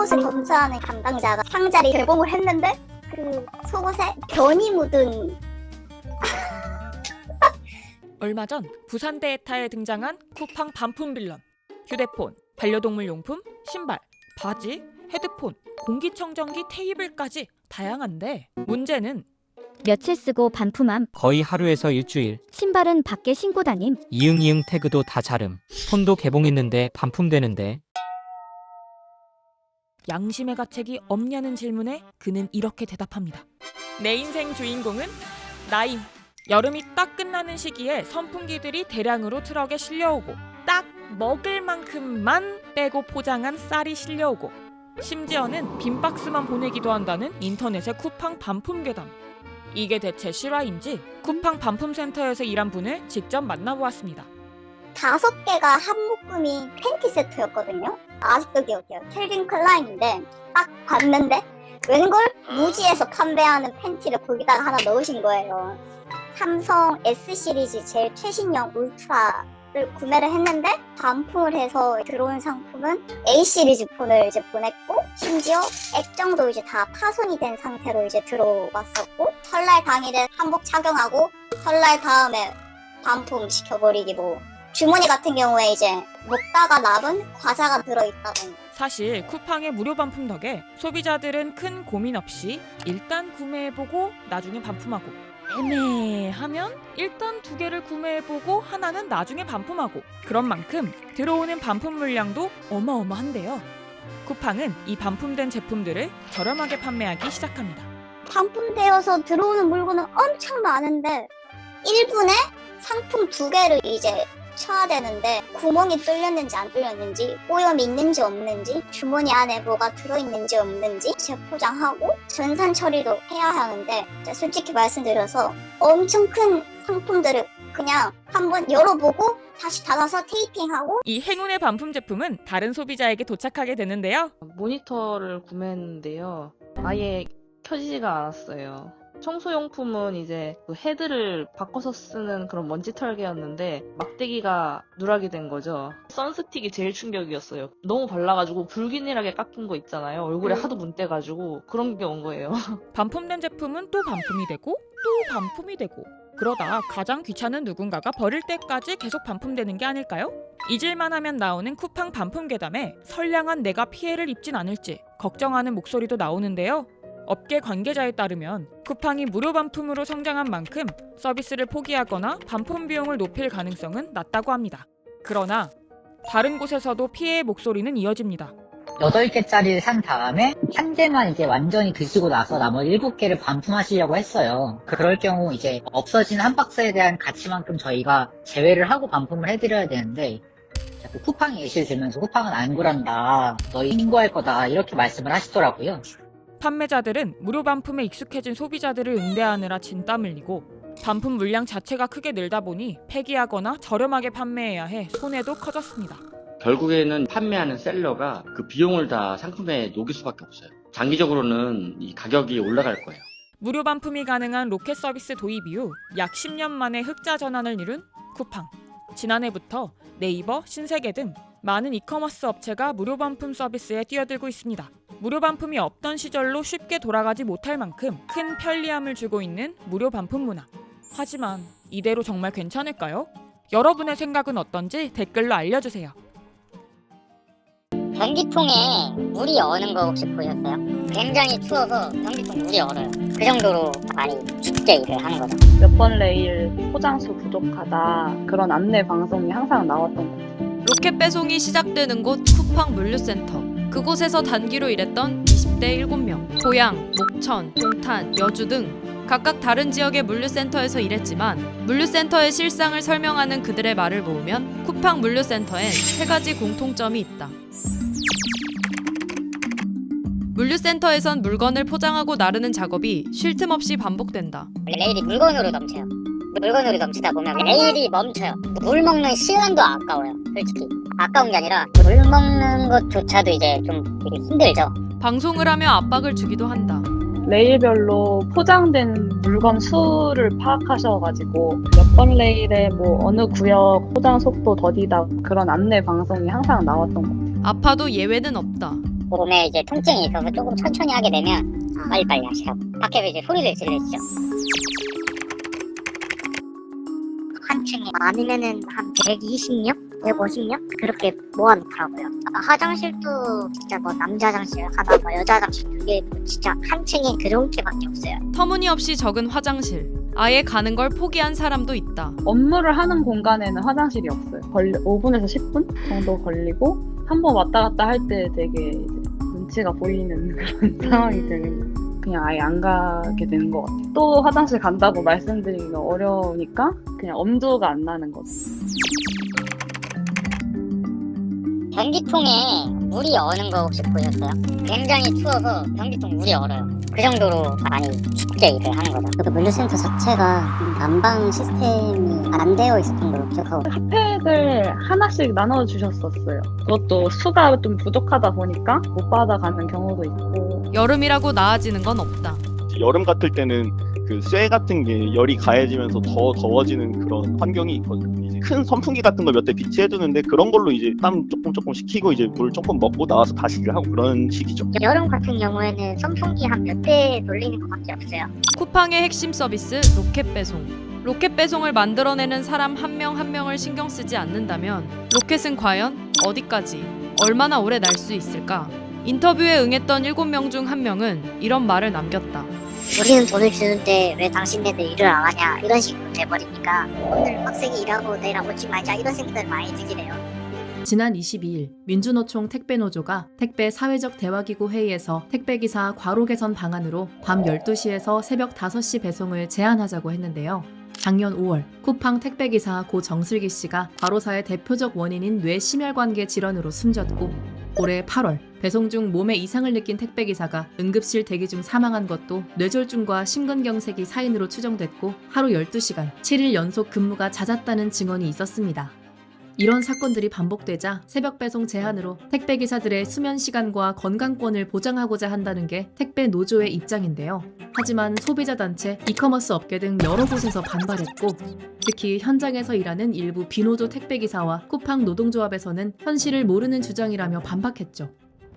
속옷을 검사하는 담당자가 상자를 개봉을 했는데 그 속옷에 변이 묻은 얼마 전 부산 데이터에 등장한 쿠팡 반품 빌런. 휴대폰, 반려동물 용품, 신발, 바지, 헤드폰, 공기청정기 테이블까지 다양한데 문제는 며칠 쓰고 반품함. 거의 하루에서 일주일. 신발은 밖에 신고 다님. 이응이응 태그도 다 자름. 폰도 개봉했는데 반품되는데. 양심의 가책이 없냐는 질문에 그는 이렇게 대답합니다. 내 인생 주인공은 나임. 여름이 딱 끝나는 시기에 선풍기들이 대량으로 트럭에 실려오고 딱 먹을 만큼만 빼고 포장한 쌀이 실려오고 심지어는 빈 박스만 보내기도 한다는 인터넷의 쿠팡 반품 괴담. 이게 대체 실화인지 쿠팡 반품센터에서 일한 분을 직접 만나보았습니다. 5개가 한 묶음이 팬티 세트였거든요. 아직도 기억해요. 캘빈 클라인인데 딱 봤는데 웬걸 무지에서 판매하는 팬티를 거기다가 하나 넣으신 거예요. 삼성 S시리즈 제일 최신형 울트라를 구매를 했는데 반품을 해서 들어온 상품은 A시리즈 폰을 이제 보냈고 심지어 액정도 이제 다 파손이 된 상태로 이제 들어왔었고 설날 당일에 한복 착용하고 설날 다음에 반품 시켜버리기 뭐 주머니 같은 경우에 이제 먹다가 남은 과자가 들어있다든지. 사실 쿠팡의 무료 반품 덕에 소비자들은 큰 고민 없이 일단 구매해보고 나중에 반품하고 애매하면 일단 2개를 구매해보고 하나는 나중에 반품하고 그런 만큼 들어오는 반품 물량도 어마어마한데요. 쿠팡은 이 반품된 제품들을 저렴하게 판매하기 시작합니다. 반품되어서 들어오는 물건은 엄청 많은데 1분에 상품 2개를 이제 쳐야 되는데 구멍이 뚫렸는지 안 뚫렸는지 오염이 있는지 없는지 주머니 안에 뭐가 들어있는지 없는지 재포장하고 전산 처리도 해야 하는데 솔직히 말씀드려서 엄청 큰 상품들을 그냥 한번 열어보고 다시 닫아서 테이핑하고. 이 행운의 반품 제품은 다른 소비자에게 도착하게 되는데요. 모니터를 구매했는데요. 아예 켜지지가 않았어요. 청소용품은 이제 그 헤드를 바꿔서 쓰는 그런 먼지 털개였는데 막대기가 누락이 된 거죠. 선스틱이 제일 충격이었어요. 너무 발라가지고 불균일하게 깎인 거 있잖아요. 얼굴에 하도 문대가지고 그런 게 온 거예요. 반품된 제품은 또 반품이 되고 또 반품이 되고 그러다 가장 귀찮은 누군가가 버릴 때까지 계속 반품되는 게 아닐까요? 잊을만 하면 나오는 쿠팡 반품 괴담에 선량한 내가 피해를 입진 않을지 걱정하는 목소리도 나오는데요. 업계 관계자에 따르면 쿠팡이 무료 반품으로 성장한 만큼 서비스를 포기하거나 반품 비용을 높일 가능성은 낮다고 합니다. 그러나 다른 곳에서도 피해의 목소리는 이어집니다. 8개짜리를 산 다음에 한 개만 이제 완전히 드시고 나서 나머지 7개를 반품하시려고 했어요. 그럴 경우 이제 없어진 한 박스에 대한 가치만큼 저희가 제외를 하고 반품을 해드려야 되는데 자꾸 쿠팡이 예시를 들면서 쿠팡은 안 그런다, 너희 신고할 거다 이렇게 말씀을 하시더라고요. 판매자들은 무료 반품에 익숙해진 소비자들을 응대하느라 진땀 흘리고 반품 물량 자체가 크게 늘다 보니 폐기하거나 저렴하게 판매해야 해 손해도 커졌습니다. 결국에는 판매하는 셀러가 그 비용을 다 상품에 녹일 수밖에 없어요. 장기적으로는 이 가격이 올라갈 거예요. 무료 반품이 가능한 로켓 서비스 도입 이후 약 10년 만에 흑자 전환을 이룬 쿠팡. 지난해부터 네이버, 신세계 등 많은 이커머스 업체가 무료 반품 서비스에 뛰어들고 있습니다. 무료 반품이 없던 시절로 쉽게 돌아가지 못할 만큼 큰 편리함을 주고 있는 무료 반품 문화. 하지만 이대로 정말 괜찮을까요? 여러분의 생각은 어떤지 댓글로 알려주세요. 변기통에 물이 어는 거 혹시 보셨어요? 굉장히 추워서 변기통 물이 얼어요. 그 정도로 많이 춥게 일을 하는 거죠. 몇 번 레일 포장수 부족하다 그런 안내 방송이 항상 나왔던 것 같아요. 로켓 배송이 시작되는 곳 쿠팡 물류센터. 그곳에서 단기로 일했던 20대 7명. 고양, 목천, 동탄, 여주 등 각각 다른 지역의 물류센터에서 일했지만 물류센터의 실상을 설명하는 그들의 말을 모으면 쿠팡 물류센터엔 3가지 공통점이 있다. 물류센터에선 물건을 포장하고 나르는 작업이 쉴 틈 없이 반복된다. 레일이 물건으로 넘쳐요. 물건으로 넘치다 보면 레일이 멈춰요. 물 먹는 시간도 아까워요. 솔직히 아까운 게 아니라 물 먹는 것조차도 이제 좀 되게 힘들죠. 방송을 하며 압박을 주기도 한다. 레일별로 포장된 물건 수를 파악하셔가지고 몇 번 레일에 뭐 어느 구역 포장 속도 더디다 그런 안내 방송이 항상 나왔던 것 같아요. 아파도 예외는 없다. 몸에 이제 통증이 있어서 조금 천천히 하게 되면 빨리빨리 하시라고. 밖에서 이제 소리를 지르시죠. 한 층에 많으면은 한 120명? 150명? 그렇게 모아놓더라고요. 화장실도 진짜 뭐 남자 화장실 하나, 뭐 여자 화장실 2개, 진짜 한 층에 그렇게밖에 없어요. 터무니없이 적은 화장실. 아예 가는 걸 포기한 사람도 있다. 업무를 하는 공간에는 화장실이 없어요. 5분에서 10분 정도 걸리고 한 번 왔다 갔다 할 때 되게 이제 눈치가 보이는 그런 상황이 되는 그냥 아예 안 가게 되는 것 같아요. 또 화장실 간다고 말씀드리기가 어려우니까 그냥 엄두가 안 나는 거죠. 변기통에 물이 어는 거 혹시 보셨어요? 굉장히 추워서 변기통 물이 얼어요. 그 정도로 많이 춥게 일을 하는 거죠. 그 물류센터 자체가 난방 시스템이 안 되어 있었던 걸로 기억하고 핫팩을 하나씩 나눠주셨었어요. 그것도 수가 좀 부족하다 보니까 못 받아가는 경우도 있고. 여름이라고 나아지는 건 없다. 여름 같을 때는 그 쇠 같은 게 열이 가해지면서 더 더워지는 그런 환경이 있거든요. 이제 큰 선풍기 같은 거 몇 대 비치해두는데 그런 걸로 이제 땀 조금 식히고 이제 물 조금 먹고 나와서 다시 일을 하고 그런 식이죠. 여름 같은 경우에는 선풍기 한 몇 대 돌리는 것밖에 없어요. 쿠팡의 핵심 서비스 로켓 배송. 로켓 배송을 만들어내는 사람 한 명 한 명을 신경 쓰지 않는다면 로켓은 과연 어디까지 얼마나 오래 날 수 있을까? 인터뷰에 응했던 7명 중 1명은 이런 말을 남겼다. 우리는 돈을 주는데 왜 당신네들 일을 안 하냐 이런 식으로 돼버리니까 오늘 빡세게 일하고 내일 오지 말자 이런 생각을 많이 들게 돼요. 지난 22일 민주노총 택배노조가 택배 사회적 대화기구 회의에서 택배기사 과로 개선 방안으로 밤 12시에서 새벽 5시 배송을 제한하자고 했는데요. 작년 5월 쿠팡 택배기사 고 정슬기 씨가 과로사의 대표적 원인인 뇌심혈관계 질환으로 숨졌고 올해 8월 배송 중 몸에 이상을 느낀 택배기사가 응급실 대기 중 사망한 것도 뇌졸중과 심근경색이 사인으로 추정됐고 하루 12시간 7일 연속 근무가 잦았다는 증언이 있었습니다. 이런 사건들이 반복되자 새벽 배송 제한으로 택배기사들의 수면 시간과 건강권을 보장하고자 한다는 게 택배 노조의 입장인데요. 하지만 소비자 단체, 이커머스 업계 등 여러 곳에서 반발했고 특히 현장에서 일하는 일부 비노조 택배기사와 쿠팡 노동조합에서는 현실을 모르는 주장이라며 반박했죠.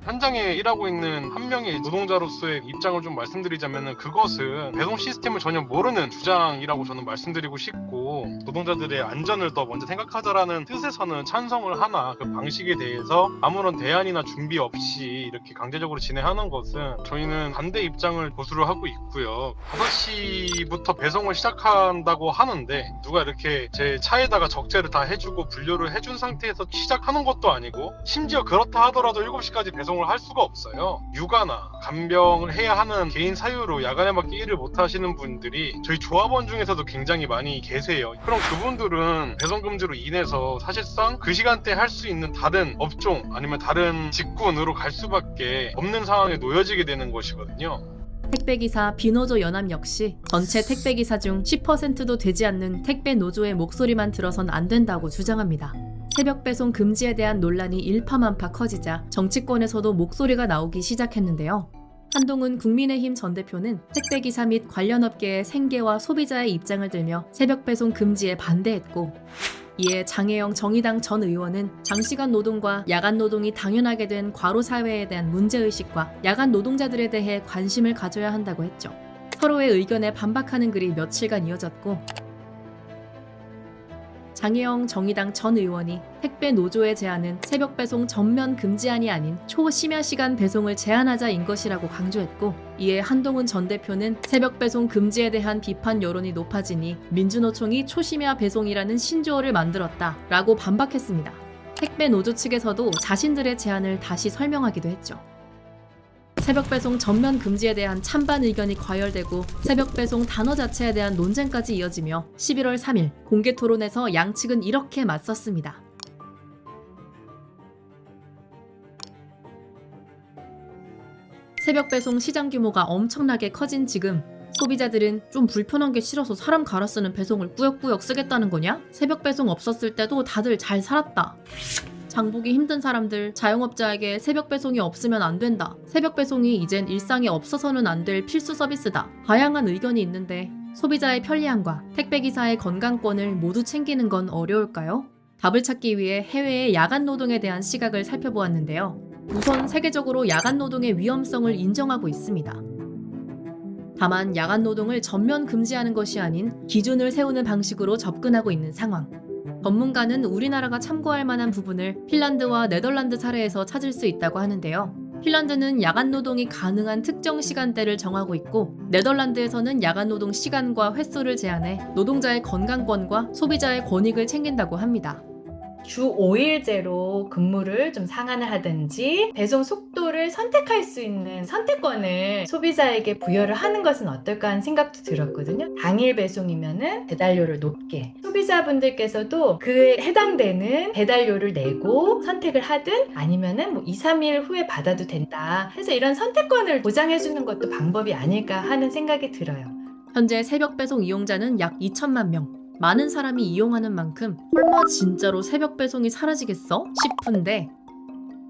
현장에 일하고 있는 한 명의 노동자로서의 입장을 좀 말씀드리자면 그것은 배송 시스템을 전혀 모르는 주장이라고 저는 말씀드리고 싶고 노동자들의 안전을 더 먼저 생각하자라는 뜻에서는 찬성을 하나 그 방식에 대해서 아무런 대안이나 준비 없이 이렇게 강제적으로 진행하는 것은 저희는 반대 입장을 고수를 하고 있고요. 5시부터 배송을 시작한다고 하는데 누가 이렇게 제 차에다가 적재를 다 해주고 분류를 해준 상태에서 시작하는 것도 아니고 심지어 그렇다 하더라도 7시까지 배송을 할 수가 없어요. 육아나 간병을 해야 하는 개인 사유로 야간에밖에 일을 못 하시는 분들이 저희 조합원 중에서도 굉장히 많이 계세요. 그럼 그분들은 배송 금지로 인해서 사실상 그 시간대에 할 수 있는 다른 업종 아니면 다른 직군으로 갈 수밖에 없는 상황에 놓여지게 되는 것이거든요. 택배기사 비노조 연합 역시 전체 택배기사 중 10%도 되지 않는 택배 노조의 목소리만 들어선 안 된다고 주장합니다. 새벽 배송 금지에 대한 논란이 일파만파 커지자 정치권에서도 목소리가 나오기 시작했는데요. 한동훈 국민의힘 전 대표는 택배기사 및 관련 업계의 생계와 소비자의 입장을 들며 새벽 배송 금지에 반대했고 이에 장혜영 정의당 전 의원은 장시간 노동과 야간 노동이 당연하게 된 과로 사회에 대한 문제의식과 야간 노동자들에 대해 관심을 가져야 한다고 했죠. 서로의 의견에 반박하는 글이 며칠간 이어졌고 장혜영 정의당 전 의원이 택배 노조의 제안은 새벽 배송 전면 금지안이 아닌 초심야 시간 배송을 제한하자인 것이라고 강조했고 이에 한동훈 전 대표는 새벽 배송 금지에 대한 비판 여론이 높아지니 민주노총이 초심야 배송이라는 신조어를 만들었다라고 반박했습니다. 택배 노조 측에서도 자신들의 제안을 다시 설명하기도 했죠. 새벽 배송 전면 금지에 대한 찬반 의견이 과열되고 새벽 배송 단어 자체에 대한 논쟁까지 이어지며 11월 3일 공개 토론에서 양측은 이렇게 맞섰습니다. 새벽 배송 시장 규모가 엄청나게 커진 지금 소비자들은 좀 불편한 게 싫어서 사람 갈아 쓰는 배송을 꾸역꾸역 쓰겠다는 거냐? 새벽 배송 없었을 때도 다들 잘 살았다. 장보기 힘든 사람들, 자영업자에게 새벽 배송이 없으면 안 된다. 새벽 배송이 이젠 일상에 없어서는 안 될 필수 서비스다. 다양한 의견이 있는데 소비자의 편리함과 택배기사의 건강권을 모두 챙기는 건 어려울까요? 답을 찾기 위해 해외의 야간 노동에 대한 시각을 살펴보았는데요. 우선 세계적으로 야간 노동의 위험성을 인정하고 있습니다. 다만 야간 노동을 전면 금지하는 것이 아닌 기준을 세우는 방식으로 접근하고 있는 상황. 전문가는 우리나라가 참고할 만한 부분을 핀란드와 네덜란드 사례에서 찾을 수 있다고 하는데요. 핀란드는 야간 노동이 가능한 특정 시간대를 정하고 있고, 네덜란드에서는 야간 노동 시간과 횟수를 제한해 노동자의 건강권과 소비자의 권익을 챙긴다고 합니다. 주 5일제로 근무를 좀 상한을 하든지 배송 속도를 선택할 수 있는 선택권을 소비자에게 부여를 하는 것은 어떨까 하는 생각도 들었거든요. 당일 배송이면은 배달료를 높게, 소비자분들께서도 그에 해당되는 배달료를 내고 선택을 하든 아니면은 뭐 2, 3일 후에 받아도 된다 해서 이런 선택권을 보장해 주는 것도 방법이 아닐까 하는 생각이 들어요. 현재 새벽 배송 이용자는 약 2천만 명. 많은 사람이 이용하는 만큼 설마 진짜로 새벽 배송이 사라지겠어? 싶은데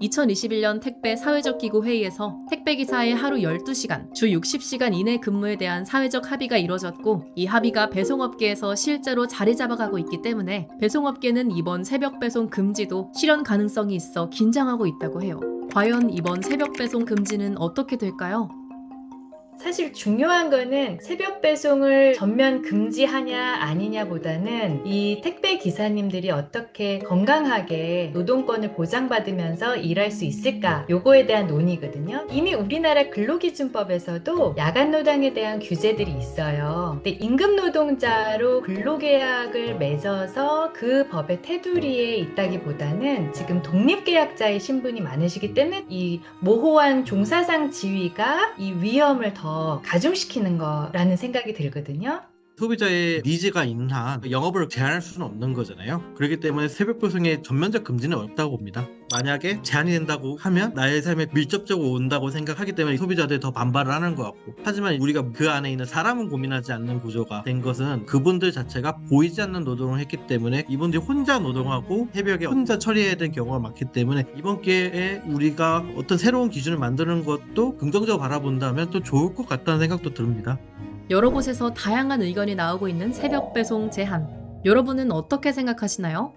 2021년 택배 사회적 기구 회의에서 택배기사의 하루 12시간, 주 60시간 이내 근무에 대한 사회적 합의가 이뤄졌고, 이 합의가 배송업계에서 실제로 자리 잡아가고 있기 때문에 배송업계는 이번 새벽 배송 금지도 실현 가능성이 있어 긴장하고 있다고 해요. 과연 이번 새벽 배송 금지는 어떻게 될까요? 사실 중요한 거는 새벽 배송을 전면 금지하냐 아니냐보다는 이 택배 기사님들이 어떻게 건강하게 노동권을 보장받으면서 일할 수 있을까, 요거에 대한 논의거든요. 이미 우리나라 근로기준법에서도 야간 노동에 대한 규제들이 있어요. 근데 임금 노동자로 근로계약을 맺어서 그 법의 테두리에 있다기보다는 지금 독립계약자의 신분이 많으시기 때문에 이 모호한 종사상 지위가 이 위험을 더 가중시키는 거라는 생각이 들거든요. 소비자의 니즈가 있는 한 영업을 제한할 수는 없는 거잖아요. 그렇기 때문에 새벽 배송의 전면적 금지는 어렵다고 봅니다. 만약에 제한이 된다고 하면 나의 삶에 밀접적으로 온다고 생각하기 때문에 소비자들이 더 반발을 하는 것 같고, 하지만 우리가 그 안에 있는 사람은 고민하지 않는 구조가 된 것은 그분들 자체가 보이지 않는 노동을 했기 때문에 이분들이 혼자 노동하고 새벽에 혼자 처리해야 되는 경우가 많기 때문에 이번 기회에 우리가 어떤 새로운 기준을 만드는 것도 긍정적으로 바라본다면 또 좋을 것 같다는 생각도 듭니다. 여러 곳에서 다양한 의견이 나오고 있는 새벽 배송 제한. 여러분은 어떻게 생각하시나요?